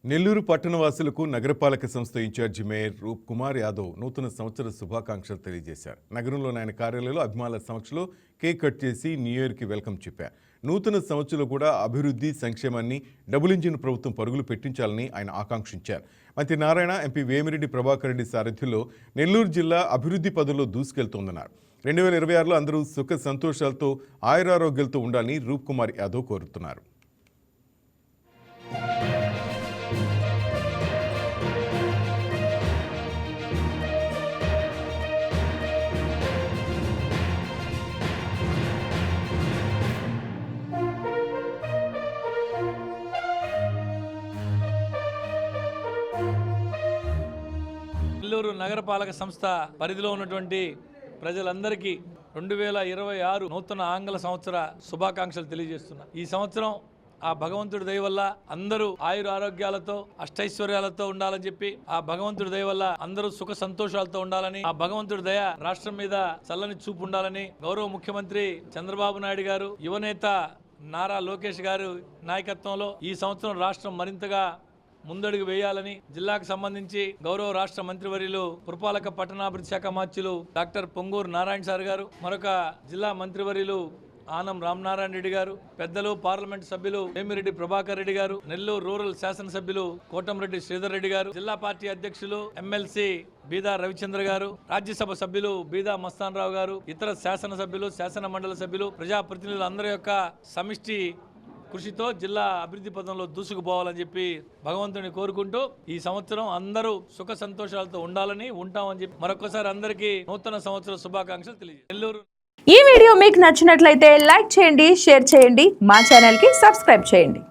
నెల్లూరు పట్టణవాసులకు నగరపాలక సంస్థ incharge mayor రూప్ కుమార్ యాదవ్ నూతన సంవత్సర శుభాకాంక్షలు తెలియజేశారు. నగరంలోని ఆయన కార్యాలయంలో అభిమానుల సమక్షంలో కేక్ కట్ చేసి న్యూ ఇయర్కి వెల్కమ్ చెప్పారు. నూతన సంవత్సరంలో కూడా అభివృద్ధి సంక్షేమాన్ని డబుల్ ఇంజిన్ ప్రభుత్వం పరుగులు పెట్టించాలని ఆయన ఆకాంక్షించారు. మంత్రి నారాయణ, ఎంపీ వేమిరెడ్డి ప్రభాకర్ రెడ్డి సారథ్యంలో నెల్లూరు జిల్లా అభివృద్ధి పదంలో దూసుకెళ్తోందన్నారు. 2026లో అందరూ సుఖ సంతోషాలతో ఆయురారోగ్యాలతో ఉండాలని రూప్ కుమార్ యాదవ్ కోరుతున్నారు. నెల్లూరు నగరపాలక సంస్థ పరిధిలో ఉన్నటువంటి ప్రజలందరికీ 2026 నూతన ఆంగ్ల సంవత్సర శుభాకాంక్షలు తెలియజేస్తున్నా. ఈ సంవత్సరం ఆ భగవంతుడి దయ వల్ల అందరూ ఆయుర ఆరోగ్యాలతో అష్టైశ్వర్యాలతో ఉండాలని చెప్పి, ఆ భగవంతుడి దయ వల్ల అందరూ సుఖ సంతోషాలతో ఉండాలని, ఆ భగవంతుడి దయ రాష్ట్రం మీద చల్లని చూపు ఉండాలని గౌరవ ముఖ్యమంత్రి చంద్రబాబు నాయుడు గారు, యువనేత నారా లోకేష్ గారు నాయకత్వంలో ఈ సంవత్సరం రాష్ట్రం మరింతగా ముందడుగు వేయాలని జిల్లాకు సంబంధించి గౌరవ రాష్ట్ర మంత్రివర్యులు పురపాలక పట్టణాభివృద్ధి శాఖ మార్చులు డాక్టర్ పొంగూరు నారాయణ సార్ గారు, మరొక జిల్లా మంత్రివర్యులు ఆనం రామనారాయణ రెడ్డి గారు, పెద్దలు పార్లమెంట్ సభ్యులు వేమిరెడ్డి ప్రభాకర్ రెడ్డి గారు, నెల్లూరు రూరల్ శాసనసభ్యులు కోటంరెడ్డి శ్రీధర్ రెడ్డి గారు, జిల్లా పార్టీ అధ్యక్షులు ఎమ్మెల్సీ బీదా రవిచంద్ర గారు, రాజ్యసభ సభ్యులు బీదా మస్తాన్ రావు గారు, ఇతర శాసనసభ్యులు, శాసన మండలి సభ్యులు, ప్రజాప్రతినిధులు అందరి యొక్క సమిష్టి కృషితో జిల్లా అభివృద్ధి పదంలో దూసుకుపోవాలని చెప్పి భగవంతుని కోరుకుంటూ ఈ సంవత్సరం అందరూ సుఖ సంతోషాలతో ఉండాలని ఉంటామని చెప్పి మరొకసారి అందరికీ నూతన సంవత్సర శుభాకాంక్షలు తెలియజేస్తాను. నెల్లూరు. ఈ వీడియో మీకు నచ్చినట్లయితే లైక్ చేయండి, షేర్ చేయండి, మా ఛానల్కి సబ్స్క్రైబ్ చేయండి.